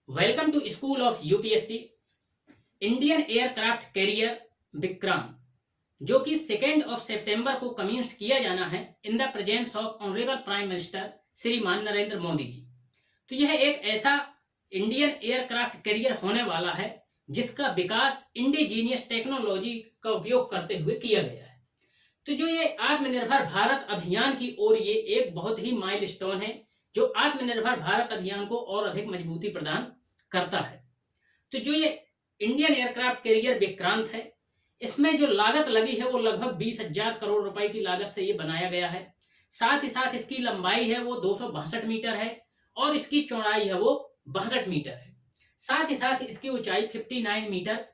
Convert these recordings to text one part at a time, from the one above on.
Welcome to school of UPSC. Indian aircraft carrier Vikrant, जो कि 2 सितंबर को कमिंस्ड किया जाना है in the presence of honourable prime minister श्रीमान नरेंद्र मोदी जी। तो यह एक ऐसा इंडियन एयरक्राफ्ट कैरियर होने वाला है जिसका विकास इंडिजीनियस टेक्नोलॉजी का उपयोग करते हुए किया गया है। तो जो ये आत्मनिर्भर भारत अभियान की ओर ये एक बहुत ही माइलस्टोन है जो आत्मनिर्भर भारत अभियान को और अधिक मजबूती प्रदान करता है। तो जो ये इंडियन एयरक्राफ्ट कैरियर विक्रांत है, इसमें जो लागत लगी है वो लगभग 20,000 करोड़ रुपए की लागत से ये बनाया गया है। साथ ही साथ इसकी लंबाई है वो 262 मीटर है और इसकी चौड़ाई है वो 62 मीटर है। साथ ही साथ इसकी ऊंचाई 59 मीटर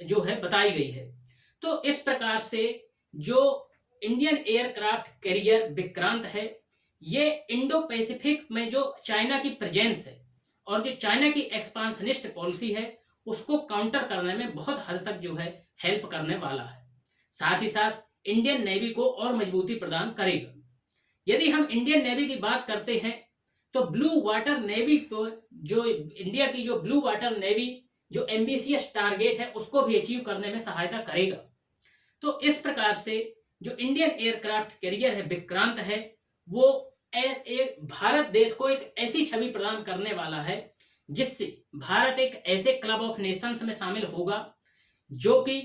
जो है बताई गई है। तो इस प्रकार से जो इंडियन एयरक्राफ्ट कैरियर विक्रांत है, ये इंडो पैसिफिक में जो चाइना की प्रेजेंस है और जो चाइना की एक्सपांशनिस्ट पॉलिसी है उसको काउंटर करने में बहुत हद तक जो है हेल्प करने वाला है। साथ ही साथ इंडियन नेवी को और मजबूती प्रदान करेगा। यदि हम इंडियन नेवी की बात करते हैं तो ब्लू वाटर नेवी को, जो इंडिया की जो ब्लू वाटर नेवी जो एम्बिशियस टारगेट है उसको भी अचीव करने में सहायता करेगा। तो इस प्रकार से जो इंडियन एयरक्राफ्ट कैरियर है विक्रांत है वो एक भारत देश को एक ऐसी छवि प्रदान करने वाला है जिससे भारत एक ऐसे क्लब ऑफ नेशंस में शामिल होगा जो कि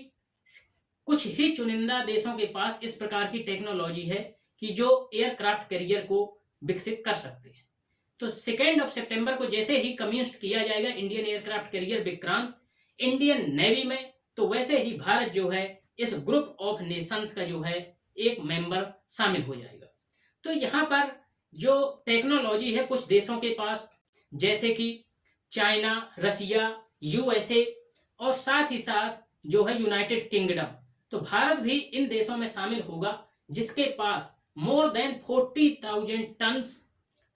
कुछ ही चुनिंदा देशों के पास इस प्रकार की टेक्नोलॉजी है कि जो एयरक्राफ्ट कैरियर को विकसित कर सकते हैं। तो 2 सितंबर को जैसे ही कमिंस्ड किया जाएगा Indian aircraft carrier Vikrant Indian navy में, तो वैसे ही भारत जो है इस ग्रुप ऑफ नेशंस का जो है एक मेंबर शामिल हो जाएगा। तो यहाँ पर जो टेक्नोलॉजी है कुछ देशों के पास, जैसे कि चाइना, रसिया, यूएसए और साथ ही साथ जो है यूनाइटेड किंगडम, तो भारत भी इन देशों में शामिल होगा जिसके पास मोर देन 40,000 टन्स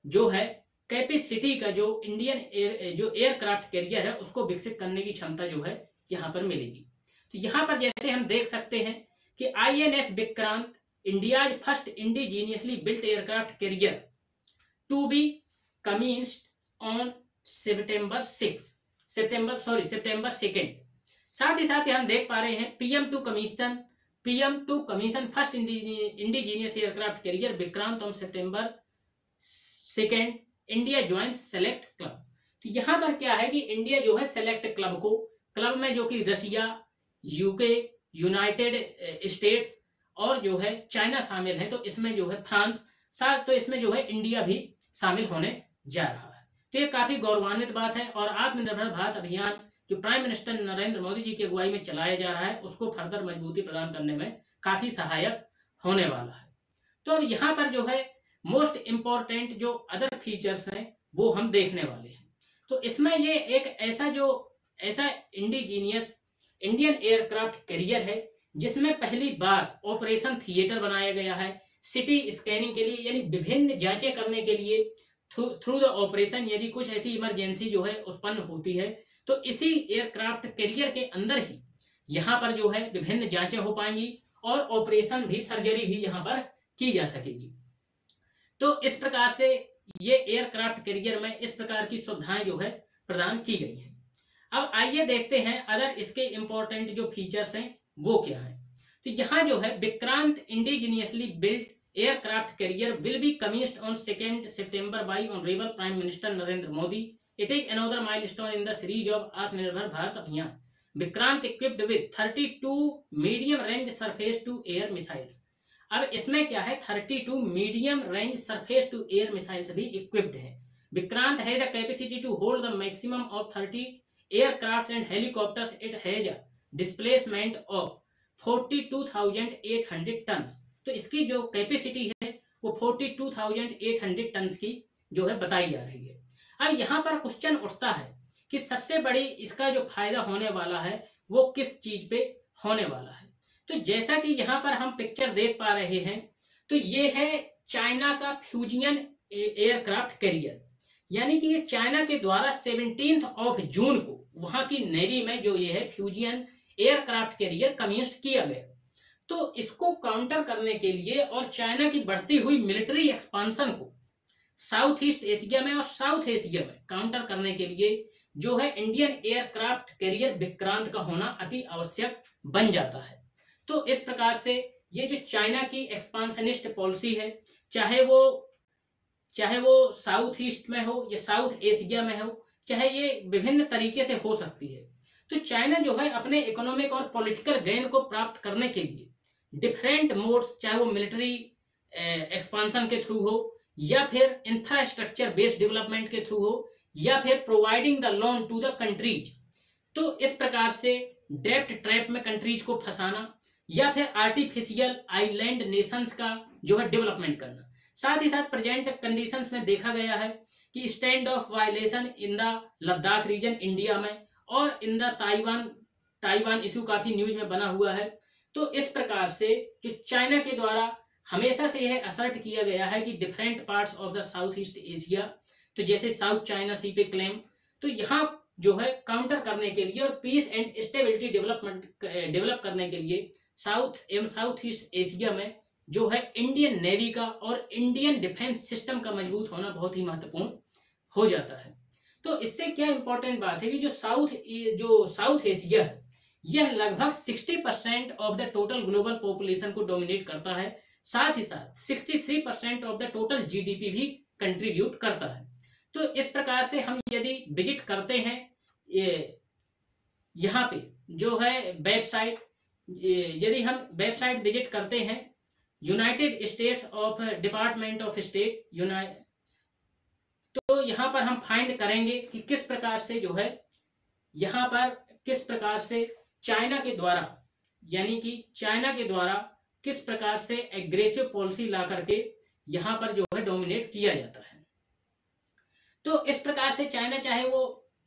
जो है कैपेसिटी का जो इंडियन एयरक्राफ्ट कैरियर है उसको विकसित करने की क्षमता जो है यहाँ पर मिलेगी। तो यहाँ पर जैसे हम देख सकते हैं कि INS Vikrant India's first indigenously built aircraft carrier to be commissioned on September 2। साथ ही साथ हम देख पा रहे हैं PM to commission first indigenous aircraft carrier Vikrant on September 2 India join select club. तो यहाँ पर क्या है कि इंडिया जो है सेलेक्ट क्लब में जो कि रसिया, यूके, यूनाइटेड स्टेट्स और जो है चाइना शामिल है, तो इसमें जो है फ्रांस साथ, तो इसमें जो है इंडिया भी शामिल होने जा रहा है। तो ये काफी गौरवान्वित बात है और आत्मनिर्भर भारत अभियान जो प्राइम मिनिस्टर नरेंद्र मोदी जी की अगुवाई में चलाया जा रहा है उसको फर्दर मजबूती प्रदान करने में काफी सहायक होने वाला है। तो अब यहाँ पर जो है मोस्ट इंपॉर्टेंट जो अदर फीचर्स हैं वो हम देखने वाले हैं। तो इसमें ये एक ऐसा इंडिजीनियस इंडियन एयरक्राफ्ट कैरियर है जिसमें पहली बार ऑपरेशन थिएटर बनाया गया है सिटी स्कैनिंग के लिए, यानी विभिन्न जांचें करने के लिए थ्रू द ऑपरेशन। यदि कुछ ऐसी इमरजेंसी जो है उत्पन्न होती है तो इसी एयरक्राफ्ट कैरियर के अंदर ही यहाँ पर जो है विभिन्न जांचें हो पाएंगी और ऑपरेशन भी, सर्जरी भी यहाँ पर की जा सकेगी। तो इस प्रकार से ये एयरक्राफ्ट कैरियर में इस प्रकार की सुविधाएं जो है प्रदान की गई हैं। अब आइए देखते हैं अदर इसके इंपॉर्टेंट जो फीचर्स हैं वो क्या है। तो यहाँ जो है Vikrant indigenously built aircraft carrier will be commissioned on 2 September by honourable prime minister Narendra Modi. It is another milestone in the series of Atmanirbhar Bharat Abhiyan. Vikrant equipped with 32 medium range surface to air missiles. अब इसमें क्या है, 32 medium range surface to air missiles भी equipped है। विक्रांत है the capacity to hold the maximum of 30 aircrafts and helicopters. It has a displacement of 42,800 tons। तो इसकी जो कैपेसिटी है वो 42,800 टन्स की जो है बताई जा रही है। अब यहाँ पर क्वेश्चन उठता है कि सबसे बड़ी इसका जो फायदा होने वाला है वो किस चीज पे होने वाला है। तो जैसा कि यहाँ पर हम पिक्चर देख पा रहे हैं तो ये है चाइना का फ्यूजियन एयरक्राफ्ट कैरियर, यानी कि ये चाइना के द्वारा 17 जून को वहां की नेवी में जो ये है फ्यूजियन एयरक्राफ्ट कैरियर कमिंस्ड किया गया। तो इसको काउंटर करने के लिए और चाइना की बढ़ती हुई मिलिट्री एक्सपांशन को साउथ ईस्ट एशिया में और साउथ एशिया में काउंटर करने के लिए जो है इंडियन एयरक्राफ्ट कैरियर विक्रांत का होना अति आवश्यक बन जाता है। तो इस प्रकार से ये जो चाइना की एक्सपांशनिस्ट पॉलिसी है, चाहे वो साउथ ईस्ट में हो या साउथ एशिया में हो, चाहे ये विभिन्न तरीके से हो सकती है। तो चाइना जो है अपने इकोनॉमिक और पॉलिटिकल गेन को प्राप्त करने के लिए डिफरेंट मोड्स, चाहे वो मिलिट्री एक्सपांशन के थ्रू हो, या फिर इंफ्रास्ट्रक्चर बेस्ड डेवलपमेंट के थ्रू हो, या फिर providing the loan to the countries, तो इस प्रकार से डेब्ट ट्रैप में कंट्रीज को फंसाना, या फिर आर्टिफिशियल आइलैंड नेशंस का जो है डेवलपमेंट करना। साथ ही साथ प्रेजेंट कंडीशंस में देखा गया है कि stand off violation in the Ladakh region India में, और इन द ताइवान इशू काफी न्यूज में बना हुआ है। तो इस प्रकार से जो चाइना के द्वारा हमेशा से यह असर्ट किया गया है कि different parts of the south east Asia, तो जैसे साउथ चाइना सी पे क्लेम, तो यहाँ जो है काउंटर करने के लिए और पीस एंड स्टेबिलिटी डेवलप करने के लिए साउथ ईस्ट एशिया में जो है इंडियन नेवी का और इंडियन डिफेंस सिस्टम का मजबूत होना बहुत ही महत्वपूर्ण हो जाता है। तो इससे क्या इंपॉर्टेंट बात है कि जो साउथ एशिया है, यह लगभग 60% of the total global population को डोमिनेट करता है। साथ ही साथ 63% ऑफ द टोटल जीडीपी भी कंट्रीब्यूट करता है। तो इस प्रकार से हम यदि विजिट करते हैं यहाँ पे जो है वेबसाइट, यदि हम वेबसाइट विजिट करते हैं United states of department of state तो यहाँ पर हम फाइंड करेंगे कि किस प्रकार से जो है यहाँ पर किस प्रकार से चाइना के द्वारा किस प्रकार से एग्रेसिव पॉलिसी ला करके यहाँ पर जो है डोमिनेट किया जाता है। तो इस प्रकार से चाइना चाहे वो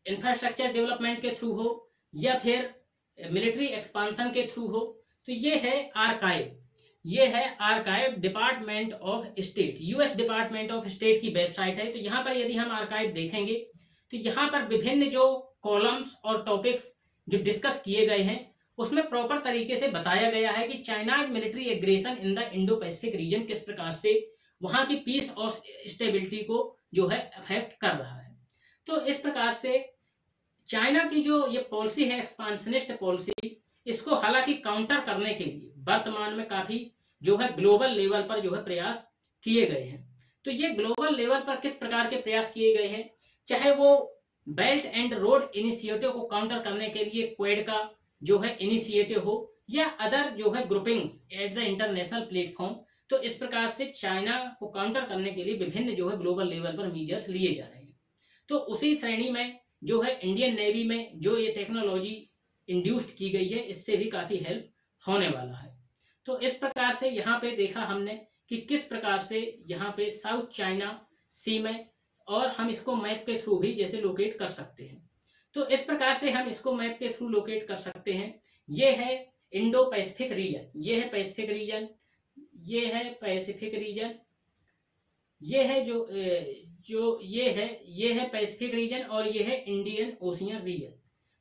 इंफ्रास्ट्रक्चर डेवलपमेंट के थ्रू हो या फिर मिलिट्री एक्सपांशन के थ्रू हो, तो ये है archive department of state, US department of state की वेबसाइट है। तो यहाँ पर यदि हम आर्काइव देखेंगे तो यहाँ पर विभिन्न जो कॉलम्स और टॉपिक्स जो डिस्कस किए गए हैं उसमें प्रॉपर तरीके से बताया गया है कि China military aggression in the Indo Pacific region किस प्रकार से वहां की पीस और स्टेबिलिटी को जो है अफेक्ट कर रहा है। तो इस प्रकार से चाइना की जो ये पॉलिसी है एक्सपांशनिस्ट पॉलिसी, इसको हालांकि काउंटर करने के लिए वर्तमान में काफी जो है ग्लोबल लेवल पर जो है प्रयास किए गए हैं। तो ये ग्लोबल लेवल पर किस प्रकार के प्रयास किए गए हैं, चाहे वो बेल्ट एंड रोड इनिशिएटिव को काउंटर करने के लिए क्वेड का जो है इनिशिएटिव हो, या अदर जो है groupings at the international platform, तो इस प्रकार से चाइना को काउंटर करने के लिए विभिन्न जो है ग्लोबल लेवल पर मीजर्स लिए जा रहे हैं। तो उसी श्रेणी में जो है इंडियन नेवी में जो ये टेक्नोलॉजी इंड्यूस्ड की गई है, इससे भी काफी हेल्प होने वाला है। तो इस प्रकार से यहाँ पे देखा हमने कि किस प्रकार से यहाँ पे साउथ चाइना सी में, और हम इसको मैप के थ्रू भी जैसे लोकेट कर सकते हैं। तो इस प्रकार से हम इसको मैप के थ्रू लोकेट कर सकते हैं। ये है इंडो पैसिफिक रीजन, ये है पैसिफिक रीजन, ये है पैसिफिक रीजन, ये है ये है पैसिफिक रीजन, और ये है इंडियन ओशियन रीजन।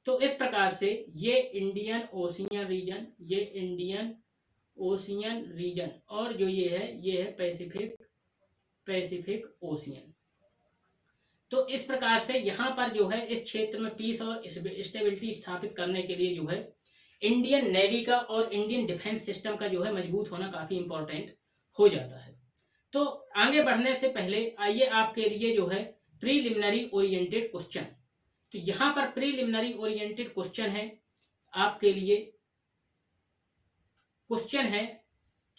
तो इस प्रकार से ये इंडियन ओशियन रीजन, ये इंडियन ओशियन रीजन, और जो ये है पैसिफिक ओशियन। तो इस प्रकार से यहाँ पर जो है इस क्षेत्र में पीस और स्टेबिलिटी स्थापित करने के लिए जो है इंडियन नेवी का और इंडियन डिफेंस सिस्टम का जो है मजबूत होना काफी इंपॉर्टेंट हो जाता है। तो आगे बढ़ने से पहले आइए आपके लिए जो है प्रीलिमिनरी ओरिएंटेड क्वेश्चन, तो यहाँ पर प्रीलिमिनरी ओरिएंटेड क्वेश्चन है आपके लिए। क्वेश्चन है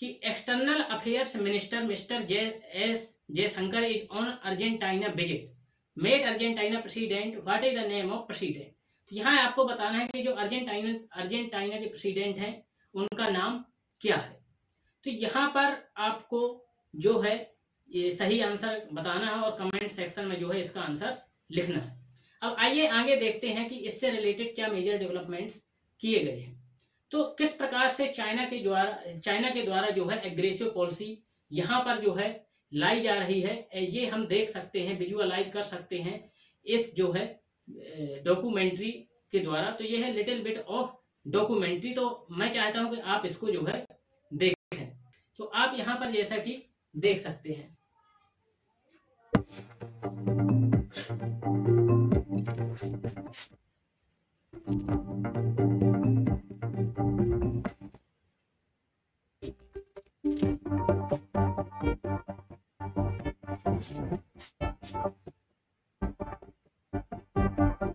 कि external affairs minister mister Jaishankar is on Argentina visit, met Argentina president, what is the name of president. तो यहाँ आपको बताना है कि जो अर्जेंटीना के प्रेसिडेंट हैं उनका नाम क्या है। तो यहाँ पर आपको जो है ये सही आंसर बताना है और कमेंट सेक्शन में जो है इसका आंसर लिखना है। अब आइए आगे देखते हैं कि इससे रिलेटेड क्या मेजर डेवलपमेंट्स किए गए हैं। तो किस प्रकार से चाइना के द्वारा जो है एग्रेसिव पॉलिसी यहाँ पर जो है लाई जा रही है, ये हम देख सकते हैं, विजुअलाइज कर सकते हैं इस जो है डॉक्यूमेंट्री के द्वारा। तो ये है लिटिल बिट ऑफ डॉक्यूमेंट्री, तो मैं चाहता हूं कि आप इसको जो है देखें। तो आप यहाँ पर जैसा कि देख सकते हैं।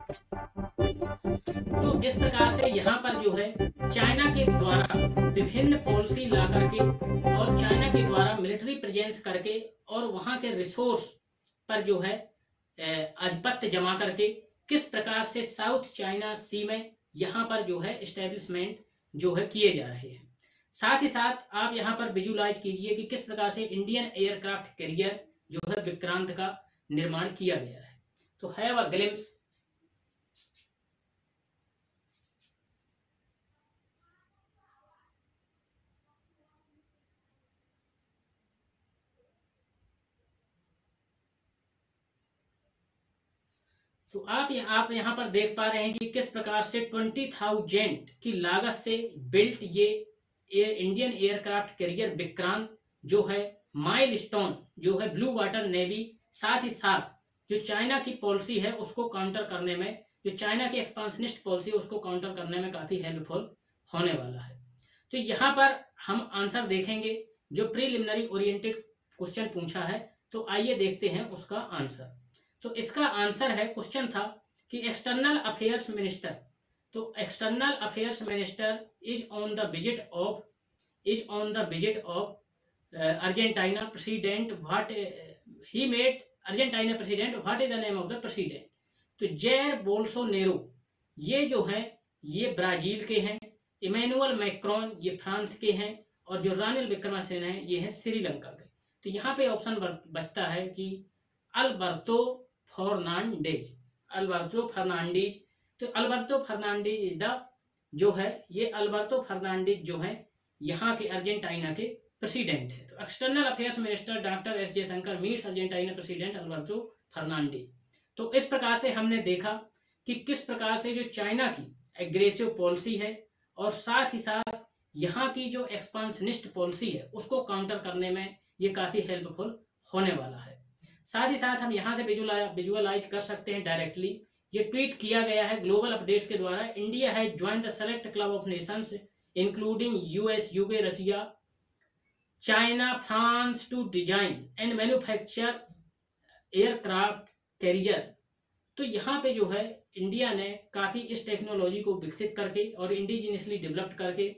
तो इस प्रकार से यहाँ पर जो है चाइना के द्वारा विभिन्न पॉलिसी ला करके और चाइना के द्वारा मिलिट्री प्रेजेंस करके और वहां के रिसोर्स पर जो है आधिपत्य जमा करके किस प्रकार से साउथ चाइना सी में यहाँ पर जो है एस्टेब्लिशमेंट जो है किए जा रहे हैं। साथ ही साथ आप यहाँ पर विजुलाइज कीजिए कि किस प्रकार से इंडियन एयरक्राफ्ट कैरियर जो है विक्रांत का निर्माण किया गया है। तो हैव अ ग्लिम्स। तो आप यहाँ पर देख पा रहे हैं कि किस प्रकार से 20,000 की लागत से बिल्ट ये इंडियन एयरक्राफ्ट कैरियर विक्रांत जो है माइलस्टोन जो है ब्लू वाटर नेवी, साथ ही साथ जो चाइना की पॉलिसी है उसको काउंटर करने में, जो चाइना की एक्सपांशनिस्ट पॉलिसी है उसको काउंटर करने में काफी हेल्पफुल होने वाला है। तो यहाँ पर हम आंसर देखेंगे जो प्रीलिमिनरी ओरिएंटेड क्वेश्चन पूछा है, तो आइए देखते हैं उसका आंसर। तो इसका आंसर है, क्वेश्चन था कि एक्सटर्नल अफेयर्स मिनिस्टर, तो external affairs minister is on the visit of Argentina president, what he made Argentina president, what is the name of the president. तो जैर बोल्सोनेरो ये जो है ये ब्राजील के हैं, इमैनुअल मैक्रोन ये फ्रांस के हैं, और जो रानिल विक्रमासिंघ हैं ये हैं श्रीलंका के। तो यहाँ पे ऑप्शन बचता है कि अल्बर्टो फर्नांडीज। तो अल्बर्टो फर्नांडीज जो है ये अल्बर्टो फर्नांडीज जो है यहाँ के अर्जेंटीना के प्रेसिडेंट है। तो external affairs minister doctor S Jaishankar meets Argentina president Alberto Fernandez. तो इस प्रकार से हमने देखा कि किस प्रकार से जो चाइना की एग्रेसिव पॉलिसी है और साथ ही साथ यहाँ की जो एक्सपांशनिस्ट पॉलिसी है उसको काउंटर करने में ये काफी हेल्पफुल होने वाला है। साथ ही साथ हम यहाँ से विजुअलाइज कर सकते हैं डायरेक्टली, ये ट्वीट किया गया है ग्लोबल अपडेट्स के द्वारा। India has join the select club of nations including US, UK, Russia, China, France to design and manufacture aircraft carrier. तो यहाँ पे जो है इंडिया ने काफी इस टेक्नोलॉजी को विकसित करके और इंडिजिनियसली डेवलप्ड करके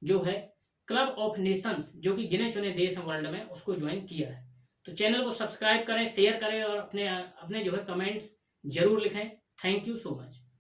जो है क्लब ऑफ नेशंस जो कि गिने चुने देश हैं वर्ल्ड में उसको ज्वाइन किया है। तो चैनल को सब्सक्राइब करें, शेयर करें और अपने जो है कमेंट्स जरूर लिखें। Thank you so much.